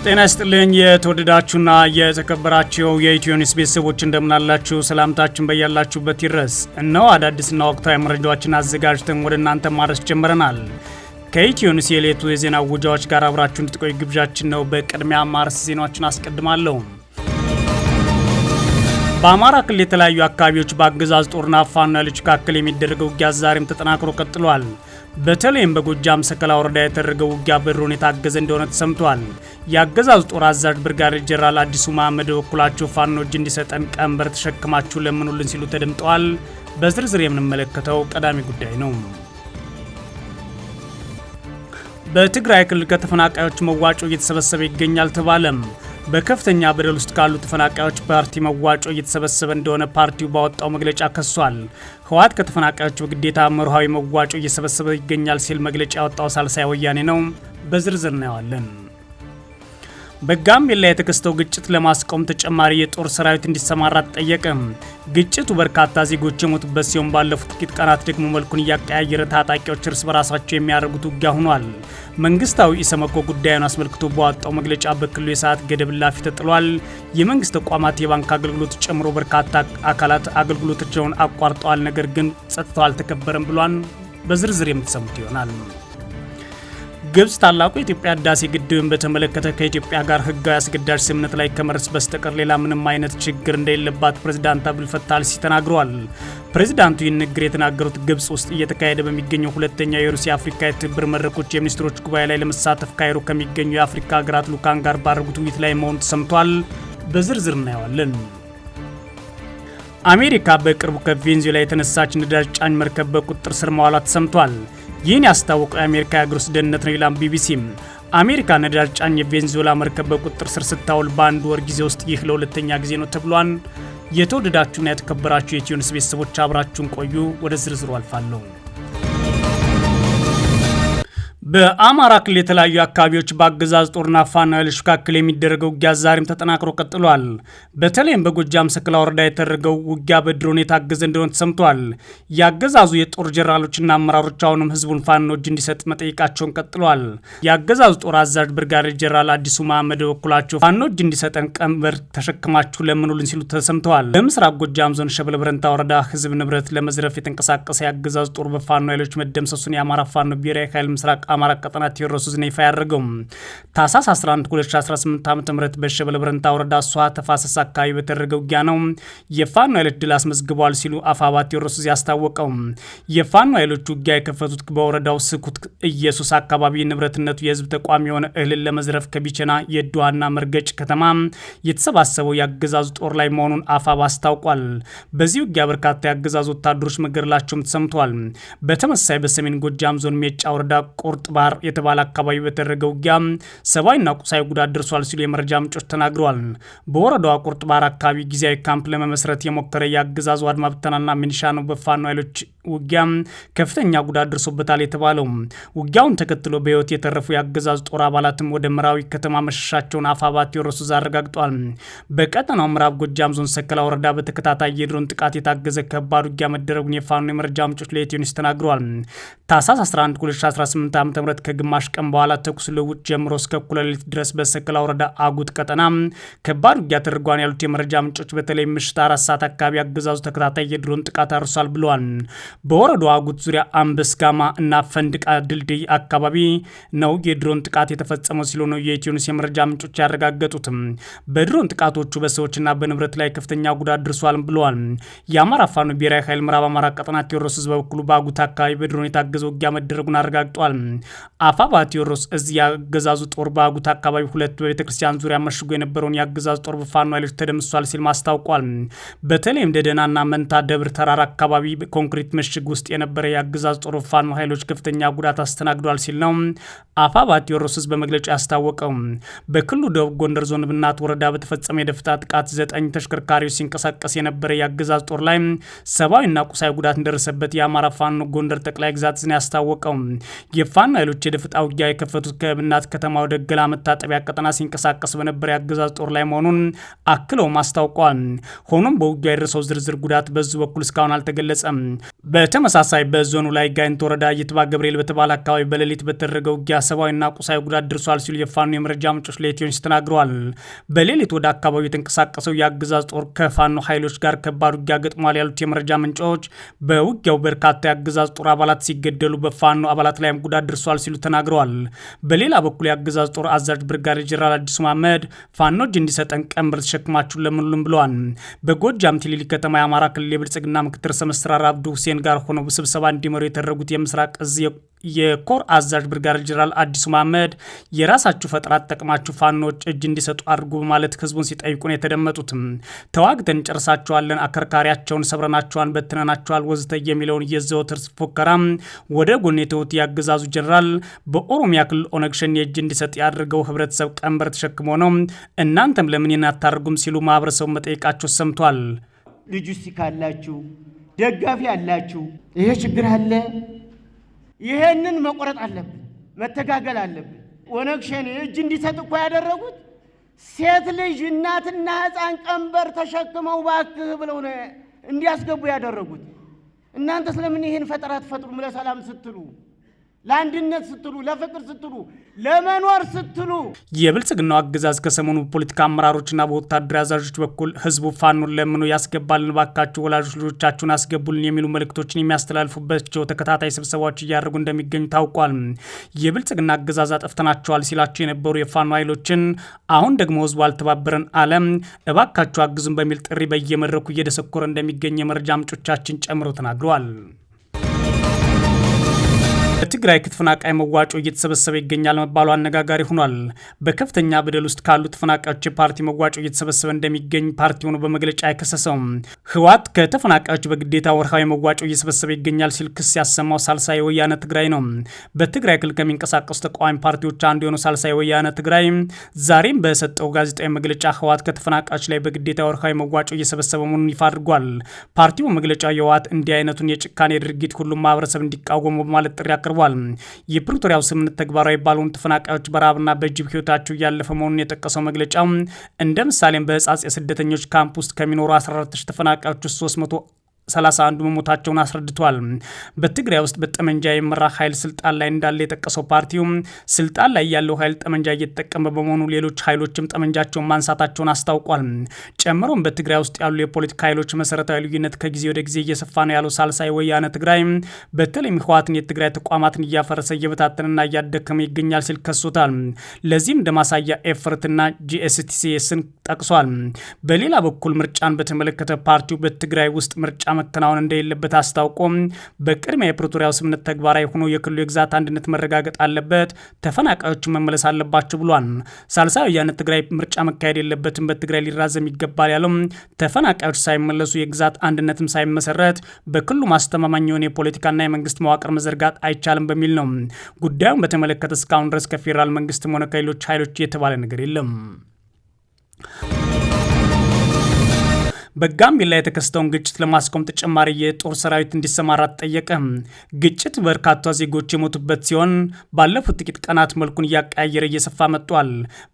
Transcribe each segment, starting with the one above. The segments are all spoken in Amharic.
ጤና ይስጥልኝ የተወደዳችሁና የተከበራችሁ የኢትዮ ኒውስ ቤተሰቦች እንደምናላችሁ ሰላምታችን በያላችሁበት ይድረስ። እነሆ አዳዲስና ወቅታዊ መረጃዎችን አዘጋጅተን ወደ እናንተ ማድረስ ጀምረናል። ከኢትዮ ኒውስ የዕለቱ የዜና ውጃዎች ጋር አብራችሁ እንድትቆዩ ግብዣችን ነው። በቅድሚያ ማርስ ዜናዎችን አስቀድማለሁ። በአማራ ክልል የተለያዩ አካባቢዎች በአገዛዝ ጦርና ፋኖ ኃይሎች መካከል የሚደረገው ውጊያ ዛሬም ተጠናክሮ ቀጥሏል። በተለይም በጎጃም ሰከላ ወረዳ የተደረገው ውጊያ በድሮን የታገዘ እንደሆነ ተሰምቷል። የአገዛዙ ጦር አዛዥ ብርጋዴር ጄኔራል አዲሱ መሐመድ በበኩላቸው ፋኖ እጅ እንዲሰጠን ቀንበር ተሸክማችሁ ለምኑልን ሲሉ ተደምጠዋል። በዝርዝር የምንመለከተው ቀዳሚ ጉዳይ ነው። በትግራይ ክልል ከተፈናቃዮች መዋጮ እየተሰበሰበ ይገኛል ተባለም። በከፍተኛ በደል ውስጥ ካሉ ተፈናቃዮች ፓርቲ መዋጮ እየተሰበሰበ እንደሆነ ፓርቲው ባወጣው መግለጫ ከሷል። ህወሓት ከተፈናቃዮች በግዴታ መርሃዊ መዋጮ እየሰበሰበ ይገኛል ሲል መግለጫ ያወጣው ሳልሳይ ወያኔ ነው። በዝርዝር እናየዋለን። በጋምቤላ የተከሰተው ግጭት ለማስቆም ተጨማሪ የጦር ሰራዊት እንዲሰማራ ተጠየቀ። ግጭቱ በርካታ ዜጎች የሞቱበት ሲሆን ባለፉት ጥቂት ቀናት ደግሞ መልኩን እያቀያየረ ታጣቂዎች እርስ በራሳቸው የሚያደርጉት ውጊያ ሆኗል። መንግስታዊ ኢሰመኮ ጉዳዩን አስመልክቶ በወጣው መግለጫ በክልሉ የሰዓት ገደብ እላፊ ተጥሏል። የመንግስት ተቋማት የባንክ አገልግሎት ጨምሮ በርካታ አካላት አገልግሎታቸውን አቋርጠዋል። ነገር ግን ጸጥታው አልተከበረም ብሏል። በዝርዝር የምትሰሙት ይሆናል። ግብጽ ታላቁ የኢትዮጵያ ህዳሴ ግድብን በተመለከተ ከኢትዮጵያ ጋር ህጋዊ አስገዳጅ ስምምነት ላይ ከመድረስ በስተቀር ሌላ ምንም አይነት ችግር እንደሌለባት ፕሬዝዳንት አብዱልፈታህ አልሲሲ ተናግረዋል። ፕሬዝዳንቱ ይህን ንግግር የተናገሩት ግብጽ ውስጥ እየተካሄደ በሚገኘው ሁለተኛው የሩሲያ አፍሪካ የትብብር መድረኮች የሚኒስትሮች ጉባኤ ላይ ለመሳተፍ ካይሮ ከሚገኙ የአፍሪካ ሀገራት ልዑካን ጋር ባደረጉት ውይይት ላይ መሆኑ ተሰምቷል። በዝርዝር እናየዋለን። አሜሪካ በቅርቡ ከቬንዙዌላ የተነሳች ነዳጅ ጫኝ መርከብ በቁጥጥር ስር መዋሏ ተሰምቷል። ይህን ያስታወቀው የአሜሪካ የአገር ውስጥ ደህንነት ነው ይላል ቢቢሲ። አሜሪካ ነዳጅ ጫኝ የቬንዙዌላ መርከብ በቁጥጥር ስር ስታውል በአንድ ወር ጊዜ ውስጥ ይህ ለሁለተኛ ጊዜ ነው ተብሏል። የተወደዳችሁና የተከበራችሁ የኢትዮ ኒውስ ቤተሰቦች አብራችሁን ቆዩ። ወደ ዝርዝሩ አልፋለሁ። በአማራ ክልል የተለያዩ አካባቢዎች በአገዛዝ ጦርና ፋኖ ኃይሎች መካከል የሚደረገው ውጊያ ዛሬም ተጠናክሮ ቀጥሏል። በተለይም በጎጃም ሰከላ ወረዳ የተደረገው ውጊያ በድሮን የታገዘ እንደሆነ ተሰምቷል። የአገዛዙ የጦር ጀነራሎችና አመራሮች አሁንም ህዝቡን ፋኖ እጅ እንዲሰጥ መጠየቃቸውን ቀጥሏል። የአገዛዙ ጦር አዛዥ ብርጋዴር ጄኔራል አዲሱ መሐመድ በበኩላቸው ፋኖ እጅ እንዲሰጠን ቀንበር ተሸክማችሁ ለምኑልን ሲሉ ተሰምተዋል። በምስራቅ ጎጃም ዞን ሸበል በረንታ ወረዳ ህዝብ ንብረት ለመዝረፍ የተንቀሳቀሰ የአገዛዙ ጦር በፋኖ ኃይሎች መደምሰሱን የአማራ ፋኖ ብሔራዊ ኃይል ምስራቅ አማራ ቀጠና ቴዎድሮስ ዝና ይፋ ያደረገው ታህሳስ 11 2018 ዓ.ም በሸበል በረንታ ወረዳ ሷ ተፋሰስ አካባቢ በተደረገው ውጊያ ነው የፋኖ ኃይሎች ድል አስመዝግበዋል ሲሉ አፋባ ቴዎድሮስ ያስታወቀው። የፋኖ ኃይሎች ውጊያ የከፈቱት በወረዳው ስኩት ኢየሱስ አካባቢ ንብረትነቱ የህዝብ ተቋም የሆነ እህልን ለመዝረፍ ከቢቸና የድዋና መርገጭ ከተማ የተሰባሰበው የአገዛዙ ጦር ላይ መሆኑን አፋባ አስታውቋል። በዚህ ውጊያ በርካታ የአገዛዙ ወታደሮች መገደላቸውም ተሰምቷል። በተመሳሳይ በሰሜን ጎጃም ዞን ሜጫ ወረዳ ቁርጥ ባር የተባለ አካባቢ በተደረገው ውጊያ ሰብአዊና ቁሳዊ ጉዳት ደርሷል ሲሉ የመረጃ ምንጮች ተናግረዋል። በወረዳዋ ቁርጥ ባር አካባቢ ጊዜያዊ ካምፕ ለመመስረት የሞከረ የአገዛዙ አድማ ብተናና ሚኒሻ ነው በፋኖ ኃይሎች ውጊያ ከፍተኛ ጉዳት ደርሶበታል የተባለው። ውጊያውን ተከትሎ በህይወት የተረፉ የአገዛዙ ጦር አባላትም ወደ ምዕራዊ ከተማ መሸሻቸውን አፋባ ቴዎድሮስ አረጋግጧል። በቀጠናው ምዕራብ ጎጃም ዞን ሰከላ ወረዳ በተከታታይ የድሮን ጥቃት የታገዘ ከባድ ውጊያ መደረጉን የፋኖ የመረጃ ምንጮች ለኢትዮ ኒውስ ተናግረዋል። ታህሳስ 11 2018 ዓ.ም ከግማሽ ቀን በኋላ ተኩስ ልውውጥ ጀምሮ እስከ እኩለ ሌሊት ድረስ በሰከላ ወረዳ አጉት ቀጠና ከባድ ውጊያ ተደርጓል ያሉት የመረጃ ምንጮች በተለይ ምሽት 4 ሰዓት አካባቢ አገዛዙ ተከታታይ የድሮን ጥቃት አርሷል ብለዋል። በወረዳው አጉት ዙሪያ አንበስ ጋማ እና ፈንድቃ ድልድይ አካባቢ ነው የድሮን ጥቃት የተፈጸመው ሲሉ ነው የኢትዮ ኒውስ የመረጃ ምንጮች ያረጋገጡት። በድሮን ጥቃቶቹ በሰዎችና በንብረት ላይ ከፍተኛ ጉዳት ደርሷል ብለዋል። የአማራ ፋኖ ብሔራዊ ኃይል ምዕራብ አማራ ቀጠና ቴዎድሮስ በበኩሉ በአጉት አካባቢ በድሮን የታገዘ ውጊያ መደረጉን አረጋግጧል። አፋባ ቴዎድሮስ እዚህ ያገዛዙ ጦር በአጉት አካባቢ ሁለት በቤተክርስቲያን ዙሪያ መሽጎ የነበረውን ያገዛዙ ጦር በፋኖ ኃይሎች ተደምሷል ሲል ማስታውቋል። በተለይም ደደናና መንታ ደብር ተራራ አካባቢ ኮንክሪት ምሽግ ውስጥ የነበረ የአገዛዙ ጦር በፋኖ ኃይሎች ከፍተኛ ጉዳት አስተናግዷል ሲል ነው አፋባ ቴዎድሮስ በመግለጫው ያስታወቀው። በክልሉ ደቡብ ጎንደር ዞን ብናት ወረዳ በተፈጸመ የደፈጣ ጥቃት 9 ተሽከርካሪዎች ሲንቀሳቀስ የነበረ የአገዛዙ ጦር ላይ ሰብአዊና ቁሳዊ ጉዳት እንደደረሰበት የአማራ ፋኖ ጎንደር ጠቅላይ ግዛት ዝና ያስታወቀው። የፋኖ ኃይሎች የደፈጣ ውጊያ የከፈቱት ከብናት ከተማ ወደ ገላ መታጠቢያ ቀጠና ሲንቀሳቀስ በነበረ የአገዛዝ ጦር ላይ መሆኑን አክለው አስታውቀዋል። ሆኖም በውጊያ የደረሰው ዝርዝር ጉዳት በዙ በኩል እስካሁን አልተገለጸም። በተመሳሳይ በዞኑ ላይ ጋይንት ወረዳ ይትባ ገብርኤል በተባለ አካባቢ በሌሊት በተደረገው ውጊያ ሰብአዊና ቁሳዊ ጉዳት ደርሷል ሲሉ የፋኖ የመረጃ ምንጮች ለኢትዮ ኒውስ ተናግረዋል። በሌሊት ወደ አካባቢው የተንቀሳቀሰው የአገዛዝ ጦር ከፋኖ ኃይሎች ጋር ከባድ ውጊያ ገጥሟል ያሉት የመረጃ ምንጮች በውጊያው በርካታ የአገዛዝ ጦር አባላት ሲገደሉ በፋኖ አባላት ላይም ጉዳት ደርሷል ሲሉ ተናግረዋል። በሌላ በኩል የአገዛዝ ጦር አዛዥ ብርጋዴር ጄኔራል አዲሱ መሐመድ ፋኖች እንዲሰጠን ቀንበር ተሸክማችሁን ለምንሉም ብለዋል። በጎጃም ቲሊሊ ከተማ የአማራ ክልል የብልጽግና ምክትል ርዕሰ መስተዳድር አብዱ ሁሴን ጋር ሆነው ስብሰባ እንዲመሩ የተደረጉት የምስራቅ እዝ የኮር አዛዥ ብርጋዴር ጄኔራል አዲሱ መሐመድ የራሳችሁ ፈጠራ ተጠቅማችሁ ፋኖች እጅ እንዲሰጡ አድርጉ በማለት ህዝቡን ሲጠይቁ ነው የተደመጡት። ተዋግተን ጨርሳቸዋለን፣ አከርካሪያቸውን ሰብረናቸዋል፣ በትነናቸዋል ወዘተ የሚለውን የዘወትር ፉከራ ወደ ጎን የተውት ያገዛዙ ጄኔራል በኦሮሚያ ክልል ኦነግ ሸኔ እጅ እንዲሰጥ ያደርገው ህብረተሰብ ቀንበር ተሸክሞ ነው፣ እናንተም ለምን አታደርጉም ሲሉ ማህበረሰቡ መጠየቃቸው ሰምቷል። ልጁ ካላችሁ ደጋፊ አላችሁ፣ ይሄ ችግር አለ። ይሄንን መቆረጥ አለብን፣ መተጋገል አለብን። ኦነግ ሸኔ እጅ እንዲሰጥ እኮ ያደረጉት ሴት ልጅ እናትና ህፃን ቀንበር ተሸክመው ባክህ ብለው ነው እንዲያስገቡ ያደረጉት። እናንተ ስለምን ይሄን ፈጠራ ትፈጥሩም? ለሰላም ስትሉ፣ ለአንድነት ስትሉ፣ ለፍቅር ስትሉ፣ ለመኖር ስትሉ። የብልጽግናው አገዛዝ ከሰሞኑ ፖለቲካ አመራሮችና በወታደራዊ አዛዦች በኩል ህዝቡ ፋኖን ለምኖ ያስገባልን፣ ባካችሁ ወላጆች ልጆቻችሁን አስገቡልን የሚሉ መልእክቶችን የሚያስተላልፉባቸው ተከታታይ ስብሰባዎች እያደረጉ እንደሚገኙ ታውቋል። የብልጽግና አገዛዝ አጠፍተናቸዋል ሲላቸው የነበሩ የፋኖ ኃይሎችን አሁን ደግሞ ህዝቡ አልተባበረን አለም፣ እባካችሁ አግዙን በሚል ጥሪ በየመድረኩ እየደሰኮረ እንደሚገኝ የመረጃ ምንጮቻችን ጨምረው ተናግረዋል። በትግራይ ከተፈናቃይ መዋጮ እየተሰበሰበ ይገኛል መባሉ አነጋጋሪ ሆኗል። በከፍተኛ በደል ውስጥ ካሉ ተፈናቃዮች የፓርቲ መዋጮ እየተሰበሰበ እንደሚገኝ ፓርቲ ሆኖ በመግለጫ አይከሰሰውም። ህወሓት ከተፈናቃዮች በግዴታ ወርሃዊ መዋጮ እየሰበሰበ ይገኛል ሲል ክስ ያሰማው ሳልሳይ ወያነ ትግራይ ነው። በትግራይ ክልል ከሚንቀሳቀሱ ተቃዋሚ ፓርቲዎች አንዱ የሆነው ሳልሳይ ወያነ ትግራይ ዛሬም በሰጠው ጋዜጣዊ መግለጫ ህወሓት ከተፈናቃዮች ላይ በግዴታ ወርሃዊ መዋጮ እየሰበሰበ መሆኑን ይፋ አድርጓል። ፓርቲው መግለጫው የህወሓት እንዲህ አይነቱን የጭካኔ ድርጊት ሁሉም ማህበረሰብ እንዲቃወሙ በማለት ጥሪ አቅርቧል። የፕሪቶሪያው ስምምነት ተግባራዊ ባልሆኑ ተፈናቃዮች በረሃብና በጅብ ህይወታቸው እያለፈ መሆኑን የጠቀሰው መግለጫው እንደ ምሳሌም በህጻጽ የስደተኞች ካምፕ ውስጥ ከሚኖሩ 14 ተፈናቃዮች ውስጥ 331 መሞታቸውን አስረድቷል። በትግራይ ውስጥ በጠመንጃ የመራ ኃይል ስልጣን ላይ እንዳለ የጠቀሰው ፓርቲው ስልጣን ላይ ያለው ኃይል ጠመንጃ እየተጠቀመ በመሆኑ ሌሎች ኃይሎችም ጠመንጃቸውን ማንሳታቸውን አስታውቋል። ጨምሮም በትግራይ ውስጥ ያሉ የፖለቲካ ኃይሎች መሰረታዊ ልዩነት ከጊዜ ወደ ጊዜ እየሰፋ ነው ያለው ሳልሳይ ወያነ ትግራይ በተለይም ህወሓትን የትግራይ ተቋማትን እያፈረሰ እየበታተንና እያደከመ ይገኛል ሲል ከሶታል። ለዚህም እንደ ማሳያ ኤፈርትና ጂኤስቲሲስን ጠቅሷል። በሌላ በኩል ምርጫን በተመለከተ ፓርቲው በትግራይ ውስጥ ምርጫ መከናወን እንደሌለበት አስታውቆ በቅድሚያ የፕሪቶሪያው ስምምነት ተግባራዊ ሆኖ የክልሉ የግዛት አንድነት መረጋገጥ አለበት፣ ተፈናቃዮቹ መመለስ አለባቸው ብሏል። ሳልሳይ ወያነ ትግራይ ምርጫ መካሄድ የለበትም፣ በትግራይ ሊራዘም ይገባል ያለው ተፈናቃዮች ሳይመለሱ የግዛት አንድነትም ሳይመሰረት በክልሉ ማስተማማኝ የሆነ የፖለቲካና የመንግስት መዋቅር መዘርጋት አይቻልም በሚል ነው። ጉዳዩን በተመለከተ እስካሁን ድረስ ከፌዴራል መንግስትም ሆነ ከሌሎች ኃይሎች የተባለ ነገር የለም። በጋምቤላ የተከሰተውን ግጭት ለማስቆም ተጨማሪ የጦር ሰራዊት እንዲሰማራ ተጠየቀ። ግጭት በርካታ ዜጎች የሞቱበት ሲሆን ባለፉት ጥቂት ቀናት መልኩን እያቀያየረ እየሰፋ መጥቷል።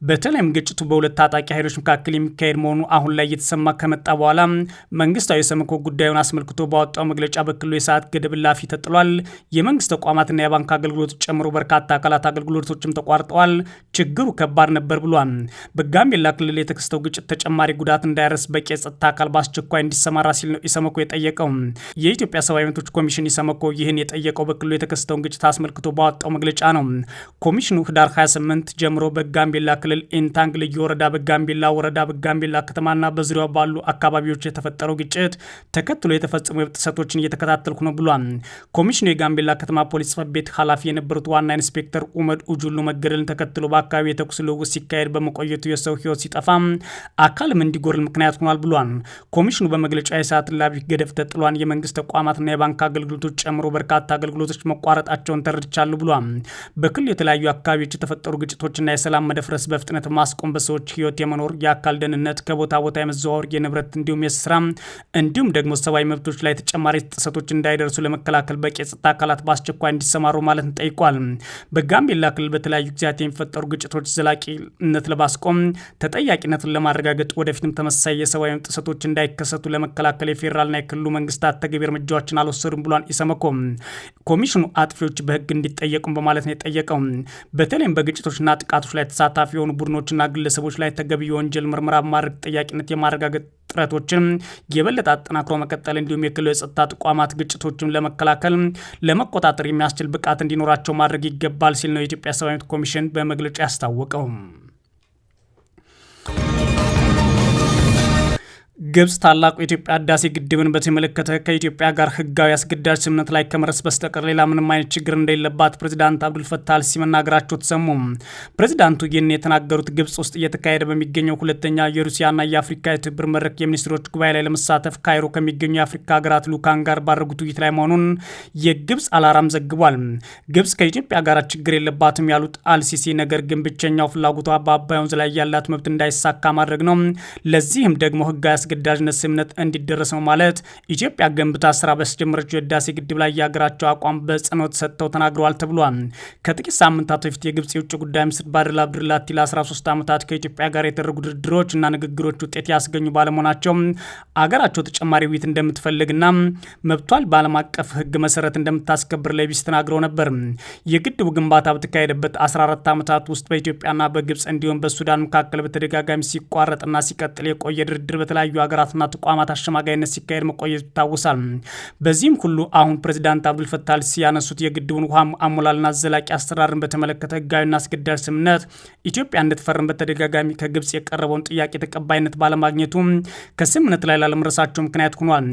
በተለይም ግጭቱ በሁለት ታጣቂ ኃይሎች መካከል የሚካሄድ መሆኑ አሁን ላይ እየተሰማ ከመጣ በኋላ መንግስታዊ ሰመኮ ጉዳዩን አስመልክቶ ባወጣው መግለጫ በክልሉ የሰዓት ገደብ እላፊ ተጥሏል። የመንግስት ተቋማትና የባንክ አገልግሎቶች ጨምሮ በርካታ አካላት አገልግሎቶችም ተቋርጠዋል። ችግሩ ከባድ ነበር ብሏል። በጋምቤላ ክልል የተከሰተው ግጭት ተጨማሪ ጉዳት እንዳይደርስ በቂ የጸጥታ አካል በአስቸኳይ እንዲሰማራ ሲል ነው ኢሰመኮ የጠየቀው። የኢትዮጵያ ሰብአዊ መብቶች ኮሚሽን ኢሰመኮ ይህን የጠየቀው በክልሉ የተከሰተውን ግጭት አስመልክቶ ባወጣው መግለጫ ነው። ኮሚሽኑ ህዳር 28 ጀምሮ በጋምቤላ ክልል ኢንታንግ ልዩ ወረዳ፣ በጋምቤላ ወረዳ፣ በጋምቤላ ከተማና በዙሪያው ባሉ አካባቢዎች የተፈጠረው ግጭት ተከትሎ የተፈጸሙ የመብት ጥሰቶችን እየተከታተልኩ ነው ብሏል። ኮሚሽኑ የጋምቤላ ከተማ ፖሊስ ጽሕፈት ቤት ኃላፊ የነበሩት ዋና ኢንስፔክተር ኡመድ ኡጁሉ መገደልን ተከትሎ በአካባቢ የተኩስ ልውውጥ ሲካሄድ በመቆየቱ የሰው ህይወት ሲጠፋ አካልም እንዲጎርል ምክንያት ሆኗል ብሏል። ኮሚሽኑ በመግለጫ የሰዓት እላፊ ገደብ ተጥሏል። የመንግስት ተቋማትና የባንክ አገልግሎቶች ጨምሮ በርካታ አገልግሎቶች መቋረጣቸውን ተረድቻለሁ ብሏል። በክልል የተለያዩ አካባቢዎች የተፈጠሩ ግጭቶችና የሰላም መደፍረስ በፍጥነት ማስቆም፣ በሰዎች ህይወት የመኖር የአካል ደህንነት፣ ከቦታ ቦታ የመዘዋወር የንብረት እንዲሁም የስራ እንዲሁም ደግሞ ሰብአዊ መብቶች ላይ ተጨማሪ ጥሰቶች እንዳይደርሱ ለመከላከል በቂ የጸጥታ አካላት በአስቸኳይ እንዲሰማሩ ማለት ጠይቋል። በጋምቤላ ክልል በተለያዩ ጊዜያት የሚፈጠሩ ግጭቶች ዘላቂነት ለማስቆም ተጠያቂነትን ለማረጋገጥ ወደፊትም ተመሳሳይ የሰብአዊ ጥሰቶች እንዳይከሰቱ ለመከላከል የፌዴራልና የክልሉ መንግስታት ተገቢ እርምጃዎችን አልወሰዱም ብሏል ኢሰመኮ። ኮሚሽኑ አጥፊዎች በህግ እንዲጠየቁም በማለት ነው የጠየቀው። በተለይም በግጭቶችና ጥቃቶች ላይ ተሳታፊ የሆኑ ቡድኖችና ግለሰቦች ላይ ተገቢ የወንጀል ምርመራ ማድረግ ተጠያቂነት የማረጋገጥ ጥረቶችን የበለጠ አጠናክሮ መቀጠል እንዲሁም የክልሉ የጸጥታ ተቋማት ግጭቶችን ለመከላከል ለመቆጣጠር የሚያስችል ብቃት እንዲኖራቸው ማድረግ ይገባል ሲል ነው የኢትዮጵያ ሰብአዊ መብት ኮሚሽን በመግለጫ ያስታወቀው። ግብጽ ታላቁ የኢትዮጵያ ህዳሴ ግድብን በተመለከተ ከኢትዮጵያ ጋር ህጋዊ አስገዳጅ ስምምነት ላይ ከመድረስ በስተቀር ሌላ ምንም አይነት ችግር እንደሌለባት ፕሬዚዳንት አብዱልፈታህ አልሲሲ መናገራቸው ተሰሙ። ፕሬዚዳንቱ ይህን የተናገሩት ግብጽ ውስጥ እየተካሄደ በሚገኘው ሁለተኛ የሩሲያና የአፍሪካ የትብብር መድረክ የሚኒስትሮች ጉባኤ ላይ ለመሳተፍ ካይሮ ከሚገኙ የአፍሪካ ሀገራት ልዑካን ጋር ባደረጉት ውይይት ላይ መሆኑን የግብጽ አልአራም ዘግቧል። ግብጽ ከኢትዮጵያ ጋር ችግር የለባትም ያሉት አልሲሲ ነገር ግን ብቸኛው ፍላጎቷ በአባይ ወንዝ ላይ ያላት መብት እንዳይሳካ ማድረግ ነው። ለዚህም ደግሞ ህጋዊ አስገዳጅነት ስምምነት እንዲደረስ ነው ማለት ኢትዮጵያ ገንብታ ስራ በስጀመረችው የህዳሴ ግድብ ላይ የሀገራቸው አቋም በጽኖት ሰጥተው ተናግረዋል ተብሏል። ከጥቂት ሳምንታት በፊት የግብጽ የውጭ ጉዳይ ሚኒስትር ባድር አብዱላቲ ለ13 ዓመታት ከኢትዮጵያ ጋር የተደረጉ ድርድሮች እና ንግግሮች ውጤት ያስገኙ ባለመሆናቸው አገራቸው ተጨማሪ ውይይት እንደምትፈልግና መብቷል በዓለም አቀፍ ህግ መሰረት እንደምታስከብር ለቢስ ተናግረው ነበር። የግድቡ ግንባታ በተካሄደበት 14 ዓመታት ውስጥ በኢትዮጵያና በግብጽ እንዲሁም በሱዳን መካከል በተደጋጋሚ ሲቋረጥና ሲቀጥል የቆየ ድርድር በተለያዩ ሀገራትና ተቋማት አሸማጋይነት ሲካሄድ መቆየት ይታወሳል። በዚህም ሁሉ አሁን ፕሬዚዳንት አብዱልፈታህ አልሲሲ ያነሱት የግድቡን ውሃ አሞላልና ዘላቂ አስተዳደርን በተመለከተ ህጋዊና አስገዳጅ ስምምነት ኢትዮጵያ እንድትፈርም በተደጋጋሚ ከግብጽ የቀረበውን ጥያቄ ተቀባይነት ባለማግኘቱ ከስምምነት ላይ ላለመድረሳቸው ምክንያት ሆኗል።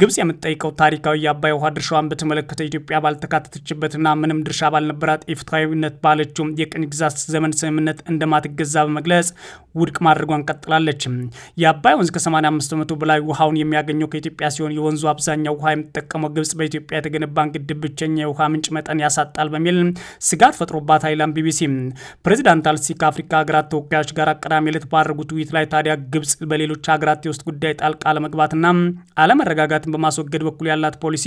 ግብጽ የምትጠይቀው ታሪካዊ የአባይ ውሃ ድርሻዋን በተመለከተ ኢትዮጵያ ባልተካተተችበትና ምንም ድርሻ ባልነበራት ኢፍትሐዊነት ባለችው የቅኝ ግዛት ዘመን ስምምነት እንደማትገዛ በመግለጽ ውድቅ ማድረጓን ቀጥላለች። የአባይ ወንዝ ከ85 በመቶ በላይ ውሃውን የሚያገኘው ከኢትዮጵያ ሲሆን የወንዙ አብዛኛው ውሃ የምትጠቀመው ግብጽ በኢትዮጵያ የተገነባን ግድብ ብቸኛ የውሃ ምንጭ መጠን ያሳጣል በሚል ስጋት ፈጥሮባት ኃይላም ቢቢሲ ፕሬዚዳንት አልሲሲ ከአፍሪካ ሀገራት ተወካዮች ጋር ቅዳሜ ዕለት ባደረጉት ውይይት ላይ ታዲያ ግብጽ በሌሎች ሀገራት የውስጥ ጉዳይ ጣልቃ ለመግባትና አለመረጋጋትን በማስወገድ በኩል ያላት ፖሊሲ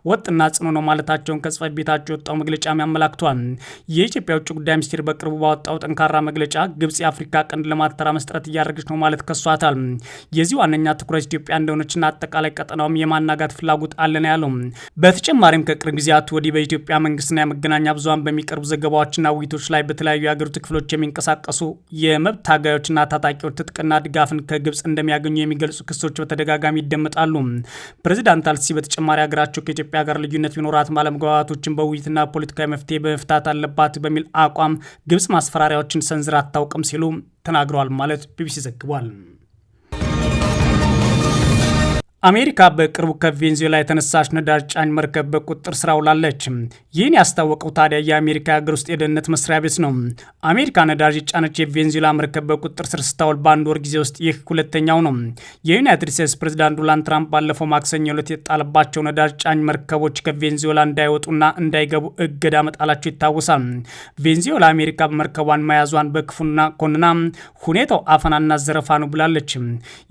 ወጥና ጽኑ ነው ማለታቸውን ከጽሕፈት ቤታቸው የወጣው መግለጫ ያመላክቷል። የኢትዮጵያ ውጭ ጉዳይ ሚኒስቴር በቅርቡ ባወጣው ጠንካራ መግለጫ ግብጽ የአፍሪካ ቀንድ ለማተራመስ ጥረት እያደረገች ነው ማለት ከሷታል። የዚህ ዋነኛ ትኩረት ኢትዮጵያ እንደሆነችና አጠቃላይ ቀጠናውም የማናጋት ፍላጎት አለን ያለው። በተጨማሪም ከቅርብ ጊዜያት ወዲህ በኢትዮጵያ መንግስትና የመገናኛ ብዙሃን በሚቀርቡ ዘገባዎችና ውይይቶች ላይ በተለያዩ የሀገሪቱ ክፍሎች የሚንቀሳቀሱ የመብት ታጋዮችና ታጣቂዎች ትጥቅና ድጋፍን ከግብጽ እንደሚያገኙ የሚገልጹ ክሶች በተደጋጋሚ ይደመጣሉ። ፕሬዚዳንት አልሲሲ በተጨማሪ ሀገራቸው ከኢትዮጵያ ጋር ልዩነት ቢኖራትም አለመግባባቶችን በውይይትና ፖለቲካዊ መፍትሄ በመፍታት አለባት በሚል አቋም ግብጽ ማስፈራሪያዎችን ሰንዝራ አታውቅም ሲሉ ተናግረዋል ማለት ቢቢሲ ዘግቧል። አሜሪካ በቅርቡ ከቬንዙዌላ የተነሳች ነዳጅ ጫኝ መርከብ በቁጥጥር ስር አውላለች። ይህን ያስታወቀው ታዲያ የአሜሪካ የሀገር ውስጥ የደህንነት መስሪያ ቤት ነው። አሜሪካ ነዳጅ የጫነች የቬንዙዌላ መርከብ በቁጥጥር ስር ስታውል በአንድ ወር ጊዜ ውስጥ ይህ ሁለተኛው ነው። የዩናይትድ ስቴትስ ፕሬዚዳንት ዶናልድ ትራምፕ ባለፈው ማክሰኞ ዕለት የጣለባቸው ነዳጅ ጫኝ መርከቦች ከቬንዙዌላ እንዳይወጡና እንዳይገቡ እገዳ መጣላቸው ይታወሳል። ቬንዙዌላ አሜሪካ መርከቧን መያዟን በክፉና ኮንና ሁኔታው አፈናና ዘረፋ ነው ብላለች።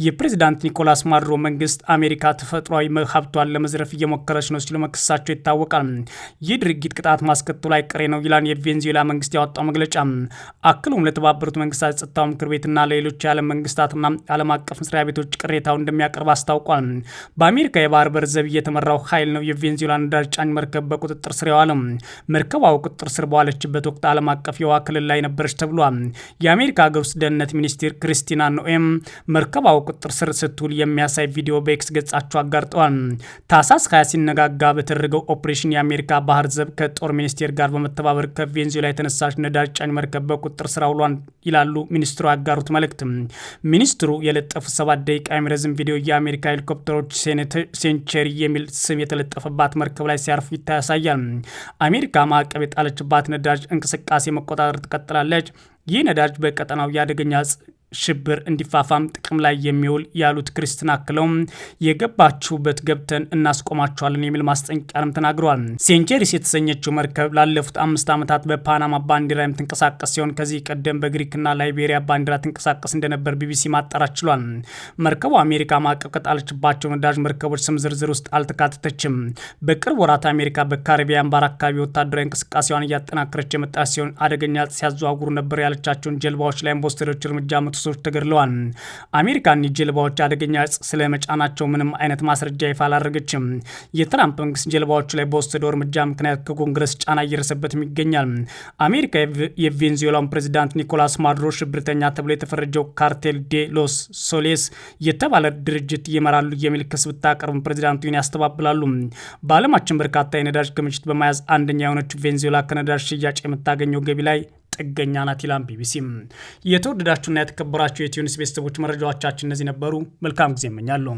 የፕሬዚዳንት ኒኮላስ ማዱሮ መንግስት አሜሪካ ተፈጥሯዊ ሀብቷን ለመዝረፍ እየሞከረች ነው ሲሉ መክሰሳቸው ይታወቃል። ይህ ድርጊት ቅጣት ማስከተሉ አይቀሬ ነው ይላል የቬንዙዌላ መንግስት ያወጣው መግለጫ። አክሎም ለተባበሩት መንግስታት የጸጥታው ምክር ቤትና ለሌሎች የዓለም መንግስታትና ዓለም አቀፍ መስሪያ ቤቶች ቅሬታው እንደሚያቀርብ አስታውቋል። በአሜሪካ የባህር በር ዘብ እየተመራው ኃይል ነው የቬንዙዌላ ነዳጅ ጫኝ መርከብ በቁጥጥር ስር የዋለው። መርከቧ ቁጥጥር ስር በዋለችበት ወቅት ዓለም አቀፍ የውሃ ክልል ላይ ነበረች ተብሏል። የአሜሪካ ሀገር ውስጥ ደህንነት ሚኒስትር ክሪስቲና ኖኤም መርከቧ ቁጥጥር ስር ስትውል የሚያሳይ ቪዲዮ በኤክስ ገጻቸው አጋርጠዋል። ታህሳስ 20 ሲነጋጋ በተደረገው ኦፕሬሽን የአሜሪካ ባህር ዘብ ከጦር ሚኒስቴር ጋር በመተባበር ከቬንዙዌላ የተነሳች ነዳጅ ጫኝ መርከብ በቁጥጥር ስር አውሏል ይላሉ ሚኒስትሩ ያጋሩት መልእክት። ሚኒስትሩ የለጠፉት 7 ደቂቃ የሚረዝም ቪዲዮ የአሜሪካ ሄሊኮፕተሮች ሴንቸሪ የሚል ስም የተለጠፈባት መርከብ ላይ ሲያርፉ ያሳያል። አሜሪካ ማዕቀብ የጣለችባት ነዳጅ እንቅስቃሴ መቆጣጠር ትቀጥላለች። ይህ ነዳጅ በቀጠናው ያደገኛ ሽብር እንዲፋፋም ጥቅም ላይ የሚውል ያሉት ክርስቲና አክለው የገባችሁበት ገብተን እናስቆማቸዋለን የሚል ማስጠንቀቂያም ተናግረዋል። ሴንቸሪስ የተሰኘችው መርከብ ላለፉት 5 ዓመታት በፓናማ ባንዲራ የምትንቀሳቀስ ሲሆን ከዚህ ቀደም በግሪክና ላይቤሪያ ባንዲራ ትንቀሳቀስ እንደነበር ቢቢሲ ማጣራት ችሏል። መርከቡ አሜሪካ ማዕቀብ ከጣለችባቸው ነዳጅ መርከቦች ስም ዝርዝር ውስጥ አልተካተተችም። በቅርብ ወራት አሜሪካ በካሪቢያን ባህር አካባቢ ወታደራዊ እንቅስቃሴዋን እያጠናከረች የመጣች ሲሆን አደገኛ ሲያዘዋውሩ ነበር ያለቻቸውን ጀልባዎች ላይ በወሰደችው እርምጃ ሰዎች ተገድለዋል። አሜሪካ እኒህ ጀልባዎች አደገኛ እጽ ስለመጫናቸው ምንም አይነት ማስረጃ ይፋ አላደረገችም። የትራምፕ መንግስት ጀልባዎቹ ላይ በወሰደው እርምጃ ምክንያት ከኮንግረስ ጫና እየደረሰበትም ይገኛል። አሜሪካ የቬንዙዌላውን ፕሬዚዳንት ኒኮላስ ማዱሮ ሽብርተኛ ተብሎ የተፈረጀው ካርቴል ዴ ሎስ ሶሌስ የተባለ ድርጅት ይመራሉ የሚል ክስ ብታቀርብም ፕሬዚዳንቱ ይህን ያስተባብላሉ። በዓለማችን በርካታ የነዳጅ ክምችት በመያዝ አንደኛ የሆነችው ቬንዙዌላ ከነዳጅ ሽያጭ የምታገኘው ገቢ ላይ ጥገኛ ናት ይላል ቢቢሲ። የተወደዳችሁና የተከበራችሁ የኢትዮ ኒውስ ቤተሰቦች መረጃዎቻችን እነዚህ ነበሩ። መልካም ጊዜ እመኛለሁ።